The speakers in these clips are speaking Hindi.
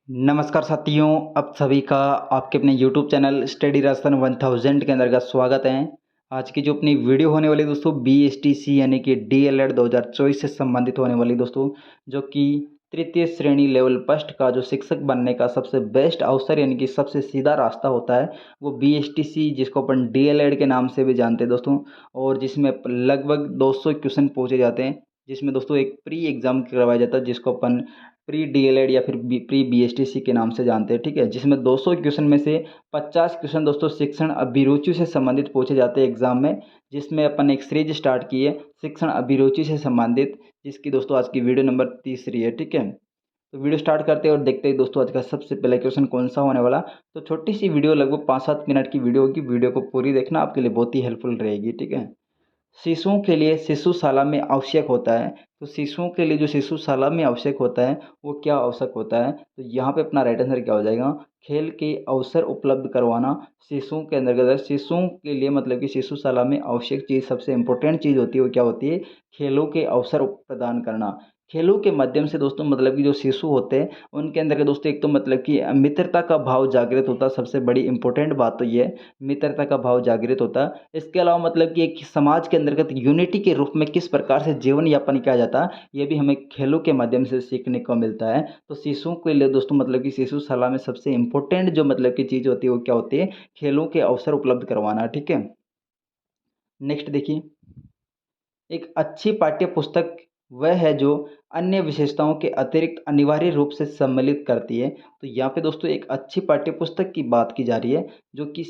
नमस्कार साथियों, आप सभी का आपके अपने यूट्यूब चैनल स्टडी राजस्थान 1000 के अंतर्गत स्वागत है। आज की जो अपनी वीडियो होने वाली दोस्तों बीएसटीसी यानी कि डीएलएड 2024 से संबंधित होने वाली दोस्तों, जो कि तृतीय श्रेणी लेवल फर्स्ट का जो शिक्षक बनने का सबसे बेस्ट अवसर यानी कि सबसे सीधा रास्ता होता है वो बीएसटीसी, जिसको अपन डीएलएड के नाम से भी जानते हैं दोस्तों। और जिसमें लगभग 200 क्वेश्चन पूछे जाते हैं, जिसमें दोस्तों एक प्री एग्ज़ाम करवाया जाता है जिसको अपन प्री डीएलएड या फिर प्री बीएसटीसी के नाम से जानते हैं, ठीक है। जिसमें 200 क्वेश्चन में से 50 क्वेश्चन दोस्तों शिक्षण अभिरुचि से संबंधित पूछे जाते हैं एग्जाम में। जिसमें अपन एक सीरीज स्टार्ट की है शिक्षण अभिरुचि से संबंधित, जिसकी दोस्तों आज की वीडियो नंबर तीसरी है, ठीक है। तो वीडियो स्टार्ट करते हैं और देखते हैं दोस्तों आज का सबसे पहला क्वेश्चन कौन सा होने वाला। तो छोटी सी वीडियो, लगभग 5-7 मिनट की वीडियो होगी। वीडियो को पूरी देखना, आपके लिए बहुत ही हेल्पफुल रहेगी, ठीक है। शिशुओं के लिए शिशुशाला में आवश्यक होता है। तो शिशुओं के लिए जो शिशुशाला में आवश्यक होता है वो क्या आवश्यक होता है, तो यहाँ पे अपना राइट आंसर क्या हो जाएगा, खेल के अवसर उपलब्ध करवाना। शिशुओं के अंतर्गत शिशुओं के लिए मतलब कि शिशुशाला में आवश्यक चीज़, सबसे इम्पोर्टेंट चीज़ होती है वो क्या होती है, खेलों के अवसर प्रदान करना। खेलों के माध्यम से दोस्तों मतलब कि जो शिशु होते हैं उनके अंदर के दोस्तों एक तो मतलब कि मित्रता का भाव जागृत होता है। सबसे बड़ी इंपॉर्टेंट बात तो ये है, मित्रता का भाव जागृत होता है। इसके अलावा मतलब कि एक समाज के अंतर्गत यूनिटी के रूप में किस प्रकार से जीवन यापन किया जाता है, ये भी हमें खेलों के माध्यम से सीखने को मिलता है। तो शिशुओं के लिए दोस्तों मतलब कि शिशुशाला में सबसे इम्पोर्टेंट जो मतलब की चीज़ होती है वो क्या होती है, खेलों के अवसर उपलब्ध करवाना, ठीक है। नेक्स्ट देखिए, एक अच्छी पाठ्य पुस्तक वह है जो अन्य विशेषताओं के अतिरिक्त अनिवार्य रूप से सम्मिलित करती है। तो यहाँ पे दोस्तों एक अच्छी पाठ्य पुस्तक की बात की जा रही है जो कि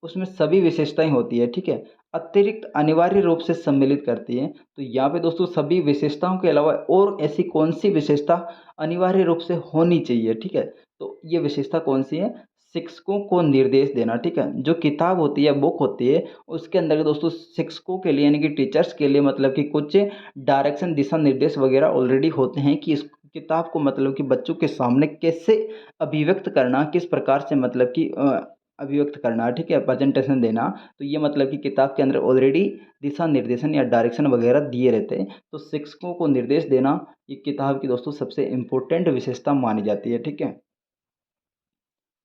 उसमें सभी विशेषताएं होती है, ठीक है, अतिरिक्त अनिवार्य रूप से सम्मिलित करती है। तो यहाँ पे दोस्तों सभी विशेषताओं के अलावा और ऐसी कौन सी विशेषता अनिवार्य रूप से होनी चाहिए, ठीक है। तो ये विशेषता कौन सी है, शिक्षकों को निर्देश देना, ठीक है। जो किताब होती है, बुक होती है, उसके अंदर दोस्तों शिक्षकों के लिए यानी कि टीचर्स के लिए मतलब कि कुछ डायरेक्शन, दिशा निर्देश वगैरह ऑलरेडी होते हैं कि इस किताब को मतलब कि बच्चों के सामने कैसे अभिव्यक्त करना, किस प्रकार से मतलब कि अभिव्यक्त करना, ठीक है, प्रेजेंटेशन देना। तो ये मतलब कि किताब के अंदर ऑलरेडी दिशा निर्देशन या डायरेक्शन वगैरह दिए रहते हैं। तो शिक्षकों को निर्देश देना ये किताब की दोस्तों सबसे इम्पोर्टेंट विशेषता मानी जाती है, ठीक है।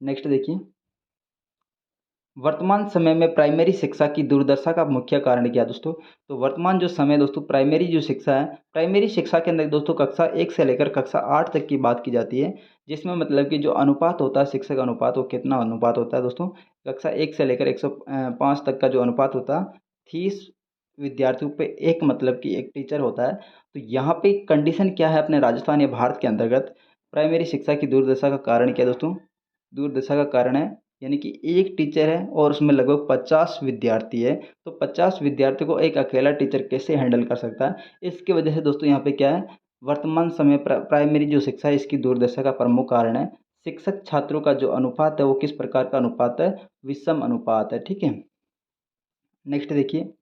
नेक्स्ट देखिए, वर्तमान समय में प्राइमरी शिक्षा की दुर्दशा का मुख्य कारण क्या है दोस्तों। तो वर्तमान जो समय दोस्तों प्राइमरी जो शिक्षा है, प्राइमरी शिक्षा के अंदर दोस्तों कक्षा 1 से लेकर कक्षा 8 तक की बात की जाती है। जिसमें मतलब कि जो अनुपात होता है शिक्षक अनुपात, वो कितना अनुपात होता है दोस्तों, कक्षा 1 से लेकर 105 तक का जो अनुपात होता है, 30 विद्यार्थियों पे एक मतलब कि एक टीचर होता है। तो यहाँ पे कंडीशन क्या है अपने राजस्थान या भारत के अंतर्गत, प्राइमरी शिक्षा की दुर्दशा का कारण क्या है दोस्तों, दुर्दशा का कारण है यानी कि एक टीचर है और उसमें लगभग 50 विद्यार्थी है। तो 50 विद्यार्थी को एक अकेला टीचर कैसे हैंडल कर सकता है। इसकी वजह से दोस्तों यहाँ पे क्या है, वर्तमान समय प्राइमरी जो शिक्षा है इसकी दुर्दशा का प्रमुख कारण है शिक्षक छात्रों का जो अनुपात है वो किस प्रकार का अनुपात है, विषम अनुपात है, ठीक है। नेक्स्ट देखिए,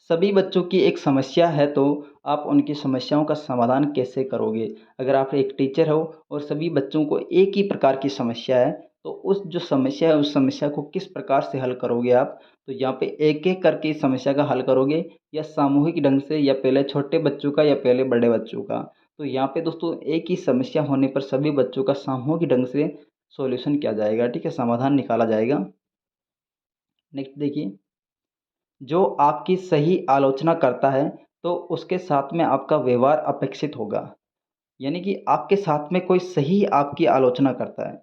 सभी बच्चों की एक समस्या है तो आप उनकी समस्याओं का समाधान कैसे करोगे। अगर आप एक टीचर हो और सभी बच्चों को एक ही प्रकार की समस्या है, तो उस जो समस्या है उस समस्या को किस प्रकार से हल करोगे आप। तो यहाँ पे एक एक करके इस समस्या का हल करोगे या सामूहिक ढंग से, या पहले छोटे बच्चों का या पहले बड़े बच्चों का। तो यहाँ पे दोस्तों एक ही समस्या होने पर सभी बच्चों का सामूहिक ढंग से सॉल्यूशन किया जाएगा, ठीक है, समाधान निकाला जाएगा। नेक्स्ट देखिए, जो आपकी सही आलोचना करता है तो उसके साथ में आपका व्यवहार अपेक्षित होगा। यानी कि आपके साथ में कोई सही आपकी आलोचना करता है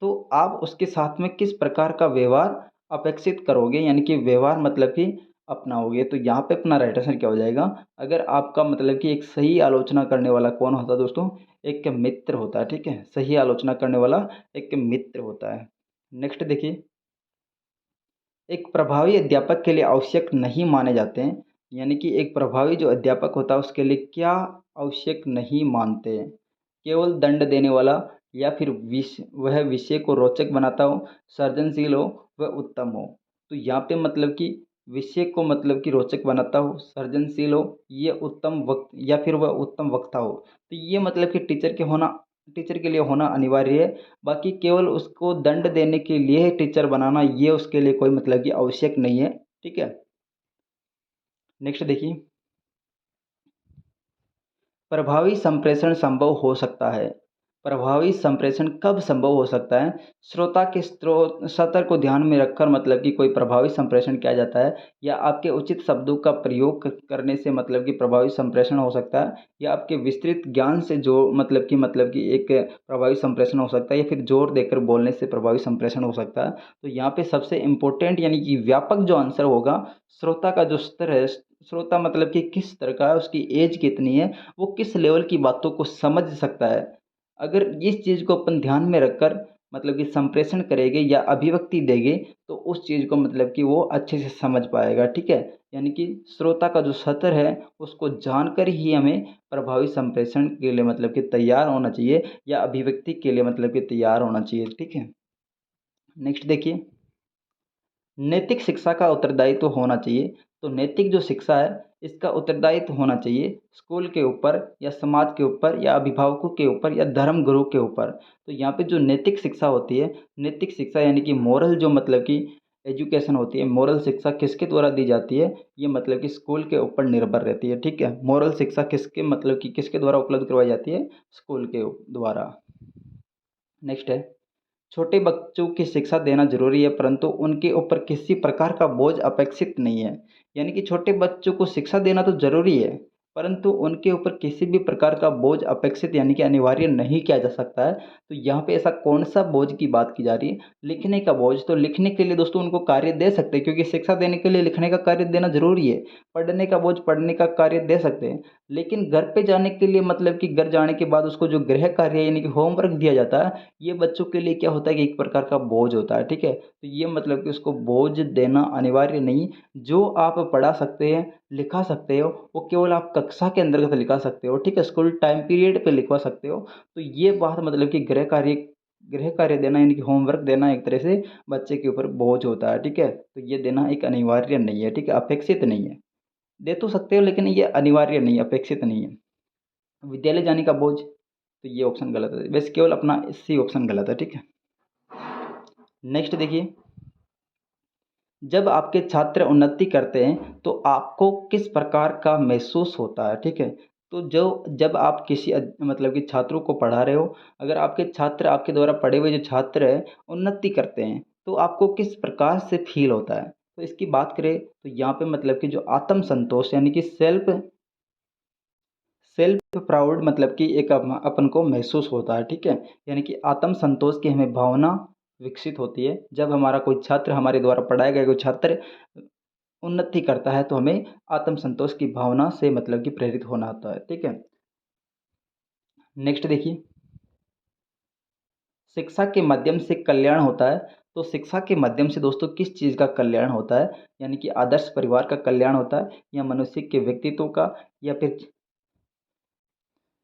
तो आप उसके साथ में किस प्रकार का व्यवहार अपेक्षित करोगे, यानी कि व्यवहार मतलब कि अपनाओगे। तो यहाँ पे अपना राइट आंसर क्या हो जाएगा, अगर आपका मतलब कि एक सही आलोचना करने वाला कौन होता है दोस्तों, एक मित्र होता है, ठीक है, सही आलोचना करने वाला एक मित्र होता है। नेक्स्ट देखिए, एक प्रभावी अध्यापक के लिए आवश्यक नहीं माने जाते हैं, यानी कि एक प्रभावी जो अध्यापक होता है उसके लिए क्या आवश्यक नहीं मानते हैं, केवल दंड देने वाला, या फिर वह विषय को रोचक बनाता हो, सृजनशील हो, वह उत्तम हो। तो यहाँ पे मतलब कि विषय को मतलब कि रोचक बनाता हो, सृजनशील हो, ये उत्तम वक्त, या फिर वह उत्तम वक्ता हो। तो ये मतलब कि टीचर के लिए होना अनिवार्य है। बाकी केवल उसको दंड देने के लिए टीचर बनाना ये उसके लिए कोई मतलब कि आवश्यक नहीं है, ठीक है। नेक्स्ट देखिए, प्रभावी संप्रेषण संभव हो सकता है। प्रभावी संप्रेषण कब संभव हो सकता है? श्रोता के स्तर को ध्यान में रखकर मतलब कि कोई प्रभावी संप्रेषण किया जाता है, या आपके उचित शब्दों का प्रयोग करने से मतलब कि प्रभावी संप्रेषण हो सकता है, या आपके विस्तृत ज्ञान से जो मतलब कि एक प्रभावी संप्रेषण हो सकता है, या फिर जोर देकर बोलने से प्रभावी संप्रेषण हो सकता है। तो यहाँ पे सबसे इम्पोर्टेंट यानी कि व्यापक जो आंसर होगा, श्रोता का जो स्तर है, श्रोता मतलब कि किस स्तर का है, उसकी एज कितनी है, वो किस लेवल की बातों को समझ सकता है। अगर इस चीज़ को अपन ध्यान में रखकर मतलब कि संप्रेषण करेंगे या अभिव्यक्ति देंगे, तो उस चीज़ को मतलब कि वो अच्छे से समझ पाएगा, ठीक है। यानी कि श्रोता का जो स्तर है उसको जानकर ही हमें प्रभावी संप्रेषण के लिए मतलब कि तैयार होना चाहिए, या अभिव्यक्ति के लिए मतलब कि तैयार होना चाहिए, ठीक है। नेक्स्ट देखिए, नैतिक शिक्षा का उत्तरदायित्व होना चाहिए। तो नैतिक जो शिक्षा है इसका उत्तरदायित्व होना चाहिए स्कूल के ऊपर, या समाज के ऊपर, या अभिभावकों के ऊपर, या धर्म गुरु के ऊपर। तो यहाँ पे जो नैतिक शिक्षा होती है, नैतिक शिक्षा यानी कि मोरल जो मतलब कि एजुकेशन होती है, मोरल शिक्षा किसके द्वारा दी जाती है, ये मतलब कि स्कूल के ऊपर निर्भर रहती है, ठीक है। मोरल शिक्षा किसके मतलब कि किसके द्वारा उपलब्ध करवाई जाती है? स्कूल के द्वारा। नेक्स्ट है, छोटे बच्चों की शिक्षा देना ज़रूरी है, परंतु उनके ऊपर किसी प्रकार का बोझ अपेक्षित नहीं है। यानी कि छोटे बच्चों को शिक्षा देना तो ज़रूरी है, परंतु उनके ऊपर किसी भी प्रकार का बोझ अपेक्षित यानी कि अनिवार्य नहीं किया जा सकता है। तो यहाँ पे ऐसा कौन-सा बोझ की बात की जा रही है? लिखने का बोझ। तो लिखने के लिए दोस्तों उनको कार्य दे सकते हैं, क्योंकि शिक्षा देने के लिए लिखने का कार्य देना ज़रूरी है। पढ़ने का बोझ, पढ़ने का कार्य दे सकते हैं। लेकिन घर पे जाने के लिए मतलब कि घर जाने के बाद उसको जो गृह कार्य यानी कि होमवर्क दिया जाता है, ये बच्चों के लिए क्या होता है कि एक प्रकार का बोझ होता है, ठीक है। तो ये मतलब कि उसको बोझ देना अनिवार्य नहीं। जो आप पढ़ा सकते हैं, लिखा सकते हो, वो केवल आप कक्षा के अंतर्गत लिखा सकते हो, ठीक है। स्कूल टाइम पीरियड पे लिखवा सकते हो। तो ये बात मतलब कि गृह कार्य देना यानी कि होमवर्क देना एक तरह से बच्चे के ऊपर बोझ होता है, ठीक है। तो ये देना एक अनिवार्य नहीं है, ठीक है, अपेक्षित नहीं है। दे तो सकते हो लेकिन ये अनिवार्य नहीं है, अपेक्षित नहीं है। विद्यालय जाने का बोझ, तो ये ऑप्शन गलत है, वैसे केवल अपना सी ऑप्शन गलत है, ठीक है। नेक्स्ट देखिए, जब आपके छात्र उन्नति करते हैं तो आपको किस प्रकार का महसूस होता है, ठीक है। तो जो जब आप किसी मतलब कि छात्रों को पढ़ा रहे हो, अगर आपके छात्र, आपके द्वारा पढ़े हुए जो छात्र हैं उन्नति करते हैं, तो आपको किस प्रकार से फील होता है? तो इसकी बात करें तो यहाँ पे मतलब कि जो आत्म संतोष यानी कि सेल्फ सेल्फ प्राउड मतलब कि एक अपन को महसूस होता है, ठीक है। यानी कि आत्म संतोष की हमें भावना विकसित होती है जब हमारा कोई छात्र, हमारे द्वारा पढ़ाया गया कोई छात्र उन्नति करता है, तो हमें आत्म संतोष की भावना से मतलब कि प्रेरित होना होता है, ठीक है। नेक्स्ट देखिए, शिक्षा के माध्यम से कल्याण होता है। तो शिक्षा के माध्यम से दोस्तों किस चीज़ का कल्याण होता है? यानी कि आदर्श परिवार का कल्याण होता है, या मनुष्य के व्यक्तित्व का, या फिर,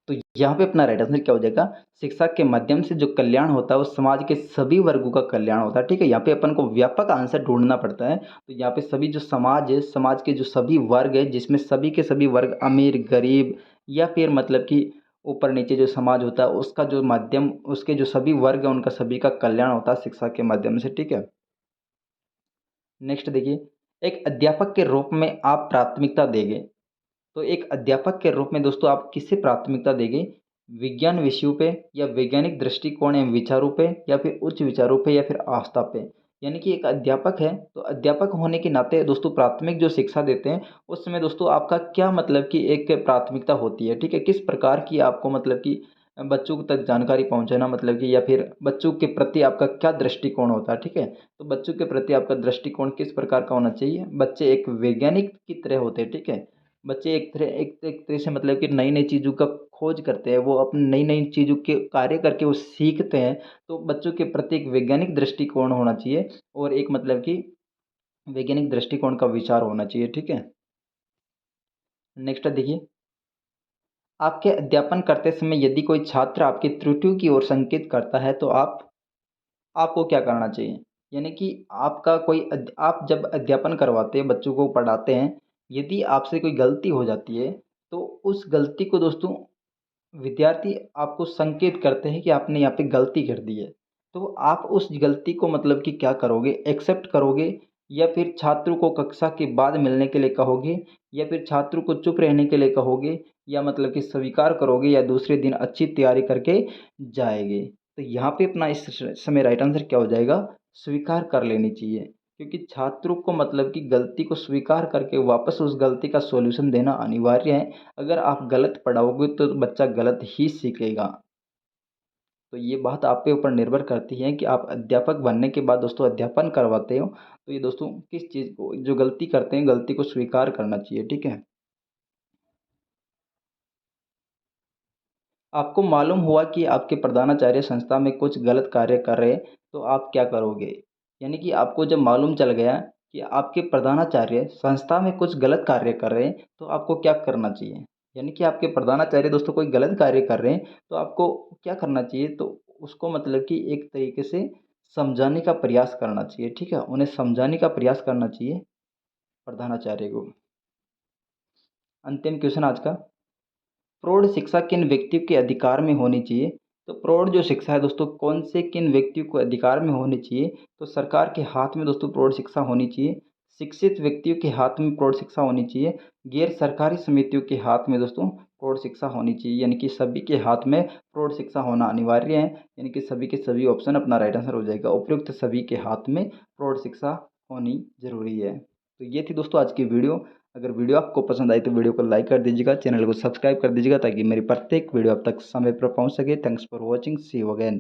तो यहाँ पे अपना राइट आंसर क्या हो जाएगा? शिक्षा के माध्यम से जो कल्याण होता है वो समाज के सभी वर्गों का कल्याण होता है, ठीक है। यहाँ पे अपन को व्यापक आंसर ढूंढना पड़ता है। तो यहाँ पे सभी जो समाज है, समाज के जो सभी वर्ग है, जिसमें सभी के सभी वर्ग, अमीर गरीब, या फिर मतलब कि ऊपर नीचे जो समाज होता है उसका जो माध्यम, उसके जो सभी वर्ग है उनका सभी का कल्याण होता है शिक्षा के माध्यम से, ठीक है। नेक्स्ट देखिए, एक अध्यापक के रूप में आप प्राथमिकता देंगे। तो एक अध्यापक के रूप में दोस्तों आप किसे प्राथमिकता देंगे? विज्ञान विषयों पे, या वैज्ञानिक दृष्टिकोण एवं विचारों पे, या फिर उच्च विचारों पे, या फिर आस्था पे। यानी कि एक अध्यापक है तो अध्यापक होने के नाते दोस्तों प्राथमिक जो शिक्षा देते हैं उस समय दोस्तों आपका क्या मतलब कि एक प्राथमिकता होती है, ठीक है। किस प्रकार की आपको मतलब कि बच्चों तक जानकारी पहुंचाना मतलब कि, या फिर बच्चों के प्रति आपका क्या दृष्टिकोण होता है, ठीक है। तो बच्चों के प्रति आपका दृष्टिकोण किस प्रकार का होना चाहिए? बच्चे एक वैज्ञानिक की तरह होते हैं, ठीक है। बच्चे एक तरह से मतलब कि नई-नई चीज़ों का खोज करते हैं, वो अपनी नई-नई चीज़ों के कार्य करके वो सीखते हैं। तो बच्चों के प्रति एक वैज्ञानिक दृष्टिकोण होना चाहिए, और एक मतलब कि वैज्ञानिक दृष्टिकोण का विचार होना चाहिए, ठीक है। नेक्स्ट देखिए, आपके अध्यापन करते समय यदि कोई छात्र आपकी त्रुटियों की ओर संकेत करता है तो आपको क्या करना चाहिए? यानी कि आपका कोई आप जब अध्यापन करवाते हैं, बच्चों को पढ़ाते हैं, यदि आपसे कोई गलती हो जाती है, तो उस गलती को दोस्तों विद्यार्थी आपको संकेत करते हैं कि आपने यहाँ पे गलती कर दी है। तो आप उस गलती को मतलब कि क्या करोगे? एक्सेप्ट करोगे, या फिर छात्र को कक्षा के बाद मिलने के लिए कहोगे, या फिर छात्र को चुप रहने के लिए कहोगे, या मतलब कि स्वीकार करोगे, या दूसरे दिन अच्छी तैयारी करके जाएंगे। तो यहाँ पे अपना इस समय राइट आंसर क्या हो जाएगा, स्वीकार कर लेनी चाहिए। क्योंकि छात्रों को मतलब कि गलती को स्वीकार करके वापस उस गलती का सॉल्यूशन देना अनिवार्य है। अगर आप गलत पढ़ाओगे तो बच्चा गलत ही सीखेगा। तो ये बात आप पे ऊपर निर्भर करती है कि आप अध्यापक बनने के बाद दोस्तों अध्यापन करवाते हो, तो ये दोस्तों किस चीज़ को जो गलती करते हैं, गलती को स्वीकार करना चाहिए, ठीक है? आपको मालूम हुआ कि आपके प्रधानाचार्य संस्था में कुछ गलत कार्य कर रहे हैं, तो आप क्या करोगे? यानी कि आपको जब मालूम चल गया कि आपके प्रधानाचार्य संस्था में कुछ गलत कार्य कर रहे हैं, तो आपको क्या करना चाहिए? यानी कि आपके प्रधानाचार्य दोस्तों कोई गलत कार्य कर रहे हैं, तो आपको क्या करना चाहिए? तो उसको मतलब कि एक तरीके से समझाने का प्रयास करना चाहिए, ठीक है? उन्हें समझाने का प्रयास करना चाहिए प्रधानाचार्य को। अंतिम क्वेश्चन आज का, प्रौढ़ शिक्षा किन व्यक्तियों के अधिकार में होनी चाहिए? तो प्रौढ़ जो शिक्षा है दोस्तों कौन से किन व्यक्तियों को अधिकार में होनी चाहिए? तो सरकार के हाथ में दोस्तों प्रौढ़ शिक्षा होनी चाहिए, शिक्षित व्यक्तियों के हाथ में प्रौढ़ शिक्षा होनी चाहिए, गैर सरकारी समितियों के हाथ में दोस्तों प्रौढ़ शिक्षा होनी चाहिए। यानी कि सभी के हाथ में प्रौढ़ शिक्षा होना अनिवार्य है। यानी कि सभी के सभी ऑप्शन अपना राइट आंसर हो जाएगा। उपयुक्त सभी के हाथ में प्रौढ़ शिक्षा होनी ज़रूरी है। तो ये थी दोस्तों आज की वीडियो। अगर वीडियो आपको पसंद आई तो वीडियो को लाइक कर दीजिएगा, चैनल को सब्सक्राइब कर दीजिएगा ताकि मेरी प्रत्येक वीडियो आप तक समय पर पहुंच सके। Thanks for watching, see you again.